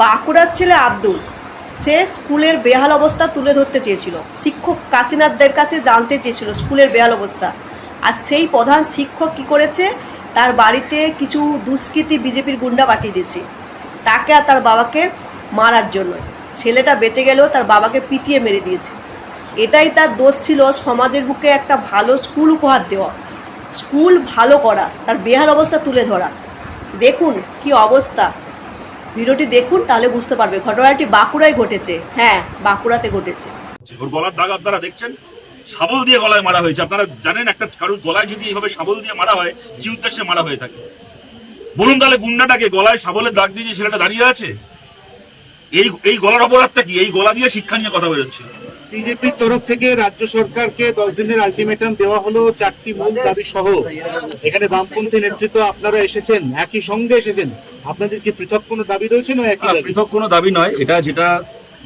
বাঁকুড়ার ছেলে আব্দুল, সে স্কুলের বেহাল অবস্থা তুলে ধরতে চেয়েছিল, শিক্ষক কাশীনাথদের কাছে জানতে চেয়েছিল স্কুলের বেহাল অবস্থা। আর সেই প্রধান শিক্ষক কী করেছে, তার বাড়িতে কিছু দুষ্কৃতী বিজেপির গুন্ডা পাঠিয়ে দিয়েছে তাকে আর তার বাবাকে মারার জন্য। ছেলেটা বেঁচে গেলেও তার বাবাকে পিটিয়ে মেরে দিয়েছে। এটাই তার দোষ ছিল, সমাজের বুকে একটা ভালো স্কুল উপহার দেওয়া, স্কুল ভালো করা, তার বেহাল অবস্থা তুলে ধরা। দেখুন কি অবস্থা, ভিডিওটি দেখুন তাহলে বুঝতে পারবে। ঘটনাটি বাঁকুড়ায় ঘটেছে। হ্যাঁ, বাঁকুড়াতে ঘটেছে। ওর গলার দাগ আপনারা দেখছেন, শাবল দিয়ে গলায় মারা হয়েছে। আপনারা জানেন একটা কারোর গলায় যদি এইভাবে শাবল দিয়ে মারা হয় কি উদ্দেশ্যে মারা হয়ে থাকে? বলুন তাহলে গুন্ডাটাকে গলায় শাবলের দাগ দিয়ে ছেলেটা দাঁড়িয়ে আছে, এই গলার অপরাধটা কি? এই গলা দিয়ে শিক্ষা নিয়ে কথা বেরোচ্ছে। বিজেপির তরফ থেকে রাজ্য সরকারকে 10 দিনের আলটিমেটাম দেওয়া হলো 4টি মূল দাবি সহ। এখানে বামপন্থী নেতৃত্ব আপনারা এসেছেন, একই সঙ্গে এসেছেন। আপনাদের কি পৃথক কোনো দাবি রয়েছে না একই দাবি? পৃথক কোনো দাবি নয়, এটা যেটা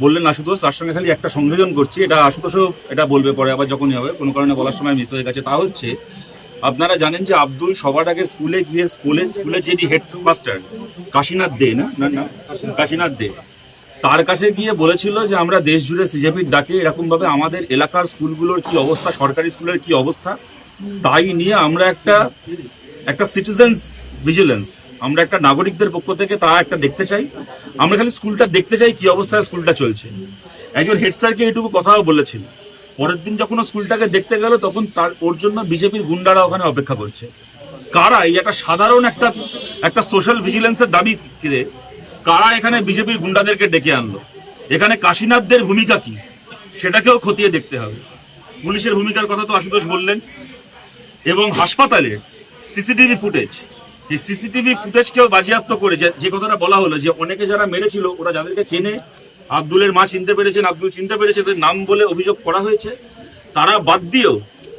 বললেন আশুতোষ, তার সঙ্গে খালি একটা সংযোজন করছি। এটা আশুতোষও এটা বলবে পরে, আবার যখনই হবে, কোনো কারণে বলার সময় মিস হয়ে গেছে। তা হচ্ছে আপনারা জানেন যে আব্দুল সবার আগে স্কুলে গিয়ে স্কুলের যিনি হেডমাস্টার কাশীনাথ দে, কাশীনাথ দে, তার কাছে গিয়ে বলেছিল যে আমরা দেশ জুড়ে সিজেপির ডাকে এরকম ভাবে আমাদের এলাকার স্কুলগুলোর কি অবস্থা, সরকারি স্কুলের কি অবস্থা, তাই নিয়ে আমরা একটা সিটিজেন্স ভিজিলেন্স, আমরা একটা নাগরিকদের পক্ষ থেকে তা একটা দেখতে চাই। আমরা খালি স্কুলটা দেখতে চাই কি অবস্থায় স্কুলটা চলছে। একজন হেড স্যারকে এইটুকু কথাও বলেছিল। পরের দিন যখন স্কুলটাকে দেখতে গেল তখন ওর জন্য বিজেপির গুন্ডারা ওখানে অপেক্ষা করছে। কারা এই একটা সাধারণ একটা সোশ্যাল ভিজিলেন্সের দাবি করে কারা এখানে বিজেপির গুন্ডাদেরকে ডেকে আনলো? এখানে কাশীনাথদের ভূমিকা কি সেটাকেও খতিয়ে দেখতে হবে। পুলিশের ভূমিকার কথা তো আশুতোষ বললেন, এবং হাসপাতালে সিসিটিভি ফুটেজ, এই সিসিটিভি ফুটেজকেও বাজেয়াপ্ত করে যে কথাটা বলা হলো যে অনেকে যারা মেরেছিল ওরা যাদেরকে চেনে, আব্দুলের মা চিনতে পেরেছেন, আব্দুল চিনতে পেরেছে, তাদের নাম বলে অভিযোগ করা হয়েছে, তারা বাদ দিয়েও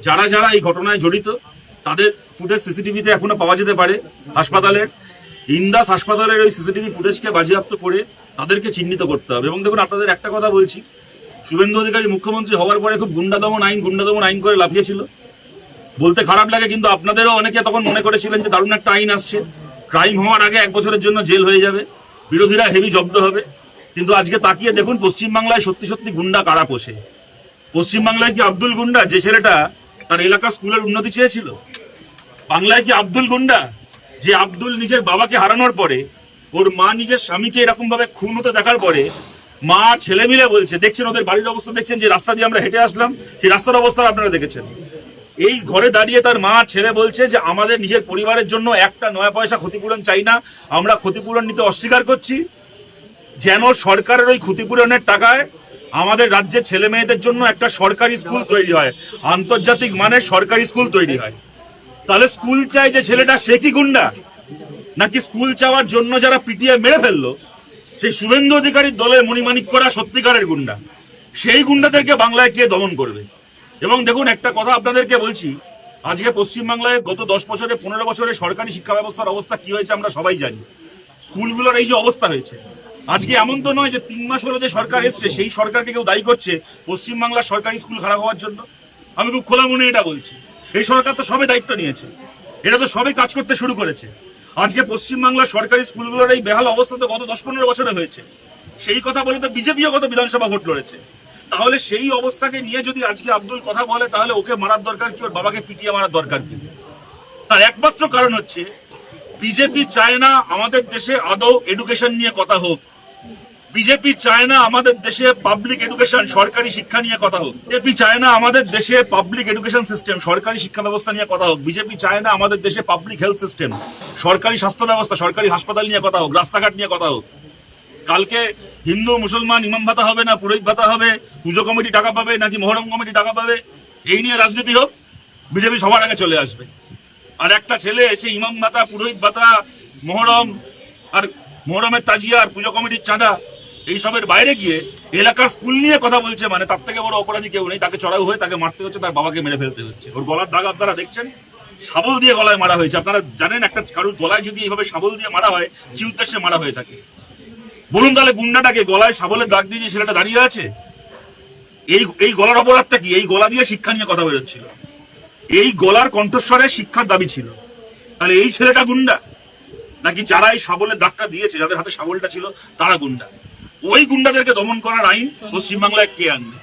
যারা এই ঘটনায় জড়িত তাদের ফুটেজ সিসিটিভিতে এখনো পাওয়া যেতে পারে। হাসপাতালের ইন্দাস হাসপাতালের ওই সিসিটিভি ফুটেজকে বাজেয়াপ্ত করে তাদেরকে চিহ্নিত করতে হবে। এবং দেখুন আপনাদের একটা কথা বলছি, শুভেন্দু অধিকারী মুখ্যমন্ত্রী হওয়ার পরে খুব গুন্ডা দমন আইন করে লাফিয়েছিল। বলতে খারাপ লাগে, কিন্তু আপনাদেরও অনেকে তখন মনে করেছিলেন যে দারুণ একটা আইন আসছে, ক্রাইম হওয়ার আগে 1 বছরের জন্য জেল হয়ে যাবে, বিরোধীরা হেভি জব্দ হবে। কিন্তু আজকে তাকিয়ে দেখুন পশ্চিমবাংলায় সত্যি গুন্ডা কারা পোষে। পশ্চিমবাংলায় কি আব্দুল গুন্ডা, যে ছেলেটা তার এলাকার স্কুলের উন্নতি চেয়েছিল? বাংলায় কি আব্দুল গুন্ডা, যে আব্দুল নিজের বাবাকে হারানোর পরে, ওর মা নিজের স্বামীকে এরকম ভাবে খুন হতে দেখার পরে মা ছেলে মিলে বলছে, দেখছেন ওদের বাড়ির অবস্থা, দেখছেন যে রাস্তা দিয়ে আমরা হেঁটে আসলাম সেই রাস্তার অবস্থা আপনারা দেখেছেন। এই ঘরে দাঁড়িয়ে তার মা ছেলে বলছে যে আমাদের নিজের পরিবারের জন্য একটা 9 পয়সা ক্ষতিপূরণ চাই না, আমরা ক্ষতিপূরণ নিতে অস্বীকার করছি, যেন সরকারের ওই ক্ষতিপূরণের টাকায় আমাদের রাজ্যের ছেলে মেয়েদের জন্য একটা সরকারি স্কুল তৈরি হয়, আন্তর্জাতিক মানের সরকারি স্কুল তৈরি হয়। তাহলে স্কুল চাই যে ছেলেটা, সে কি গুন্ডা? নাকি স্কুল চাওয়ার জন্য যারা পিটিয়ে মেরে ফেললো সেই শুভেন্দু অধিকারীর দলের মণিমাণিক করা সত্যিকারের গুন্ডা, সেই গুন্ডাদেরকে বাংলায় কে দমন করবে? এবং দেখুন একটা কথা আপনাদেরকে বলছি, আজকে পশ্চিমবাংলায় গত 10 বছরে 15 বছরে সরকারি শিক্ষা ব্যবস্থার অবস্থা কি হয়েছে আমরা সবাই জানি। স্কুলগুলোর এই যে অবস্থা হয়েছে, আজকে এমন তো নয় যে 3 মাস হলো যে সরকার এসছে সেই সরকারকে কেউ দায়ী করছে পশ্চিমবাংলার সরকারি স্কুল খারাপ হওয়ার জন্য। আমি খুব খোলা মনে এটা বলছি, এই সরকার তো সবে দায়িত্ব নিয়েছে, এটা তো সবে কাজ করতে শুরু করেছে। আজকে পশ্চিমবাংলার সরকারি স্কুলগুলোর এই বেহাল অবস্থা তো গত 10-15 বছরে হয়েছে। সেই কথা বলে তো বিজেপিও গত বিধানসভা ভোট লড়েছে। তাহলে সেই অবস্থাকে নিয়ে যদি আজকে আব্দুল কথা বলে তাহলে ওকে মারার দরকার কি, ওর বাবাকে পিটিয়ে মারার দরকার কি? তার একমাত্র কারণ হচ্ছে বিজেপি চায় না আমাদের দেশে আদৌ এডুকেশন নিয়ে কথা হোক। বিজেপি চায় না আমাদের দেশে পাবলিক এডুকেশন, সরকারি শিক্ষা নিয়ে কথা হোক। বিজেপি চায় না আমাদের দেশে পাবলিক এডুকেশন সিস্টেম, সরকারি শিক্ষা ব্যবস্থা নিয়ে কথা হোক। বিজেপি চায় না আমাদের দেশে পাবলিক হেলথ সিস্টেম, সরকারি স্বাস্থ্য ব্যবস্থা, সরকারি হাসপাতাল নিয়ে কথা হোক, রাস্তাঘাট নিয়ে কথা হোক। কালকে হিন্দু মুসলমান ইমাম ভাতা হবে না পুরোহিত ভাতা হবে, পুজো কমিটি টাকা পাবে নাকি মহরম কমিটি টাকা পাবে, এই নিয়ে রাজনীতি হোক, বিজেপি সবার আগে চলে আসবে। আর একটা ছেলে এসে ইমাম ভাতা, পুরোহিত ভাতা, মহরম আর মহরমের তাজিয়া আর পুজো কমিটির চাঁদা এইসবের বাইরে গিয়ে এলাকার স্কুল নিয়ে কথা বলছে, মানে তার থেকে বড় অপরাধী কেউ নেই। তাকে চড়াও হয়ে তাকে মারতে হচ্ছে, তার বাবাকে মেরে ফেলতে হচ্ছে। ওর গলার দাগ আপনারা দেখছেন, শাবল দিয়ে গলায় মারা হয়েছে। আপনারা জানেন একটা কারোর গলায় যদি এইভাবে শাবল দিয়ে মারা হয় কি উদ্দেশ্যে মারা হয়ে থাকে? বলুন তাহলে গুন্ডাটাকে গলায় শাবলের দাগ দিয়ে যে ছেলেটা দাঁড়িয়ে আছে, এই গলার অপরাধটা কি? এই গলা দিয়ে শিক্ষা নিয়ে কথা বেরোচ্ছিল, এই গলার কণ্ঠস্বরে শিক্ষার দাবি ছিল। তাহলে এই ছেলেটা গুন্ডা? নাকি যারা এই শাবলের দাগটা দিয়েছে, যাদের হাতে শাবলটা ছিল তারা গুন্ডা? ওই গুন্ডাদেরকে দমন করার আইন পশ্চিমবাংলায় কে আনবে?